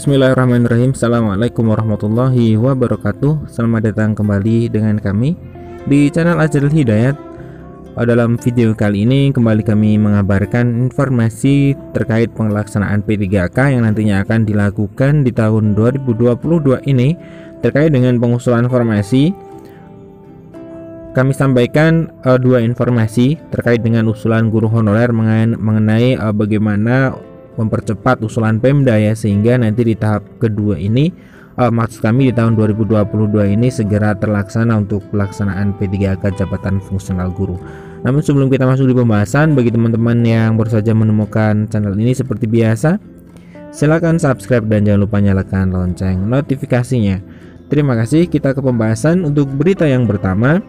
Bismillahirrahmanirrahim. Assalamualaikum warahmatullahi wabarakatuh. Selamat datang kembali dengan kami di channel Azharul Hidayat. Dalam video kali ini kembali kami mengabarkan informasi terkait pelaksanaan P3K yang nantinya akan dilakukan di tahun 2022 ini. Terkait dengan pengusulan formasi, kami sampaikan dua informasi terkait dengan usulan guru honorer mengenai bagaimana mempercepat usulan Pemda ya, sehingga nanti di tahap kedua ini maksud kami di tahun 2022 ini segera terlaksana untuk pelaksanaan P3K jabatan fungsional guru. Namun sebelum kita masuk di pembahasan, bagi teman-teman yang baru saja menemukan channel ini, seperti biasa silakan subscribe dan jangan lupa nyalakan lonceng notifikasinya. Terima kasih. Kita ke pembahasan. Untuk berita yang pertama,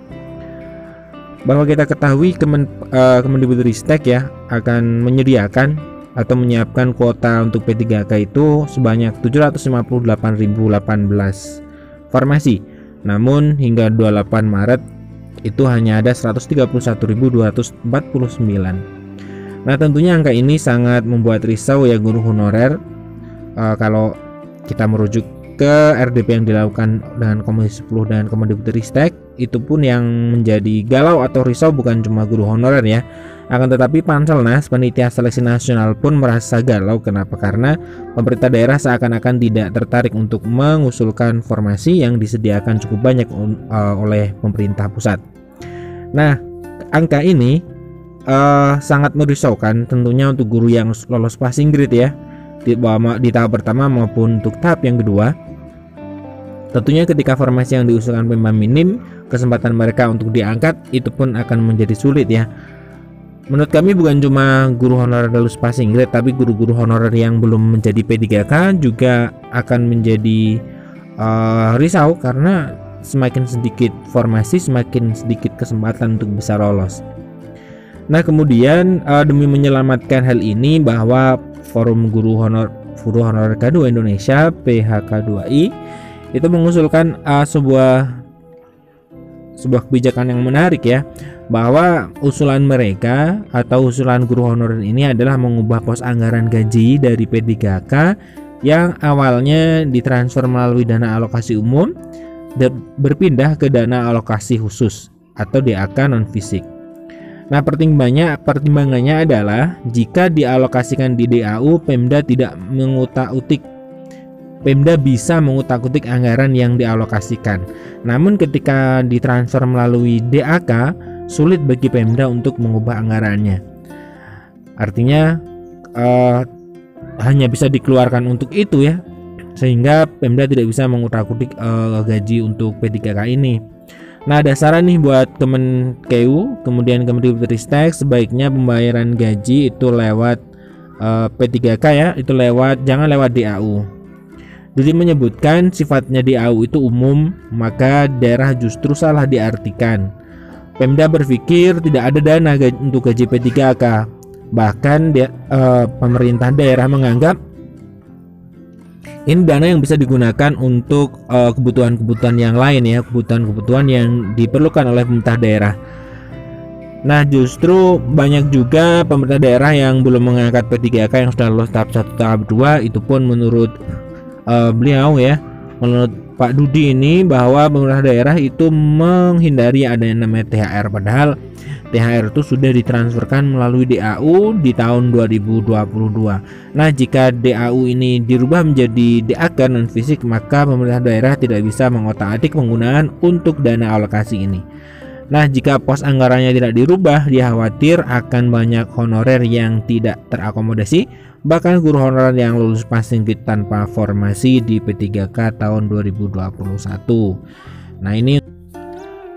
bahwa kita ketahui Kemendikbudristek ya akan menyediakan atau menyiapkan kuota untuk P3K itu sebanyak 758.018 formasi. Namun hingga 28 Maret itu hanya ada 131.249. Nah, tentunya angka ini sangat membuat risau ya guru honorer. Kalau kita merujuk ke RDP yang dilakukan dengan Komisi 10 dan Kemendikbudristek, itu pun yang menjadi galau atau risau bukan cuma guru honorer ya, akan tetapi Panselnas, Panitia Seleksi Nasional pun merasa galau. Kenapa? Karena pemerintah daerah seakan-akan tidak tertarik untuk mengusulkan formasi yang disediakan cukup banyak oleh pemerintah pusat. Nah, angka ini sangat merisaukan tentunya untuk guru yang lolos passing grade ya, di tahap pertama maupun untuk tahap yang kedua. Tentunya ketika formasi yang diusulkan Pemda minim, kesempatan mereka untuk diangkat itu pun akan menjadi sulit ya. Menurut kami bukan cuma guru honorer lulus passing grade, tapi guru-guru honorer yang belum menjadi P3K juga akan menjadi risau, karena semakin sedikit formasi semakin sedikit kesempatan untuk bisa lolos. Nah, kemudian demi menyelamatkan hal ini, bahwa Forum Guru Honorer K2 Indonesia (PHK2I) itu mengusulkan sebuah kebijakan yang menarik ya, bahwa usulan mereka atau usulan guru honorer ini adalah mengubah pos anggaran gaji dari P3K yang awalnya ditransfer melalui dana alokasi umum dan berpindah ke dana alokasi khusus atau DAK non fisik. Nah, pertimbangannya adalah jika dialokasikan di DAU, Pemda bisa mengutak-utik anggaran yang dialokasikan. Namun ketika ditransfer melalui DAK, sulit bagi Pemda untuk mengubah anggarannya. Artinya hanya bisa dikeluarkan untuk itu ya, sehingga Pemda tidak bisa mengutak-utik gaji untuk P3K ini. Nah, ada saran nih buat Kemenkeu, kemudian Kemendikbudristek, sebaiknya pembayaran gaji itu lewat P3K ya, itu jangan lewat DAU. Dudi menyebutkan sifatnya DAU itu umum, maka daerah justru salah diartikan. Pemda berpikir tidak ada dana untuk gaji P3K. Bahkan pemerintah daerah menganggap ini dana yang bisa digunakan untuk kebutuhan-kebutuhan yang lain ya, kebutuhan-kebutuhan yang diperlukan oleh pemerintah daerah. Nah, justru banyak juga pemerintah daerah yang belum mengangkat P3K yang sudah lulus tahap 1, tahap 2. Itu pun menurut beliau ya, menurut Pak Dudi ini, bahwa pemerintah daerah itu menghindari adanya namanya THR, padahal THR itu sudah ditransferkan melalui DAU di tahun 2022. Nah, jika DAU ini dirubah menjadi DAK non fisik, maka pemerintah daerah tidak bisa mengotak-atik penggunaan untuk dana alokasi ini. Nah, jika pos anggarannya tidak dirubah, dia khawatir akan banyak honorer yang tidak terakomodasi, bahkan guru honorer yang lulus passing grade tanpa formasi di P3K tahun 2021. Nah, ini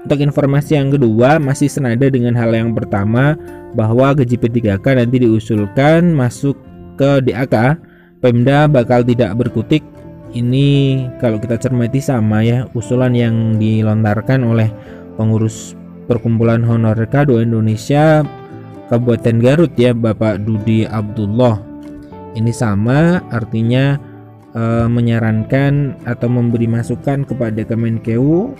untuk informasi yang kedua, masih senada dengan hal yang pertama, bahwa gaji P3K nanti diusulkan masuk ke DAK, Pemda bakal tidak berkutik. Ini kalau kita cermati sama ya usulan yang dilontarkan oleh pengurus Perkumpulan Honorer K2 Indonesia Kabupaten Garut ya, Bapak Dudi Abdullah. Ini sama, artinya menyarankan atau memberi masukan kepada Kemenkeu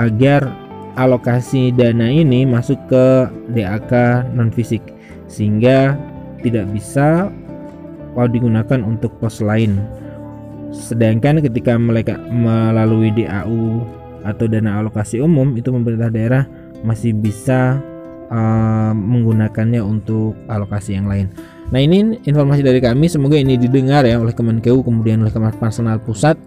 agar alokasi dana ini masuk ke DAK non fisik, sehingga tidak bisa digunakan untuk pos lain Sedangkan ketika mereka melalui DAU atau dana alokasi umum, itu pemerintah daerah masih bisa menggunakannya untuk alokasi yang lain. Nah, ini informasi dari kami, semoga ini didengar ya oleh Kemenkeu, kemudian oleh Panselnas Pusat.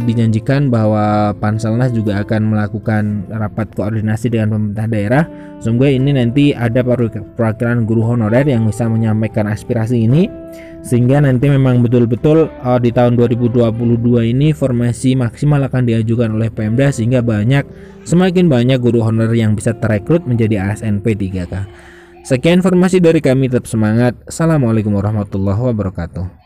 Dijanjikan bahwa Panselnas juga akan melakukan rapat koordinasi dengan pemerintah daerah. Semoga ini nanti ada perwakilan guru honorer yang bisa menyampaikan aspirasi ini, sehingga nanti memang betul-betul di tahun 2022 ini formasi maksimal akan diajukan oleh Pemda, sehingga semakin banyak guru honorer yang bisa terekrut menjadi ASN P3K. Sekian informasi dari kami, tetap semangat. Assalamualaikum warahmatullahi wabarakatuh.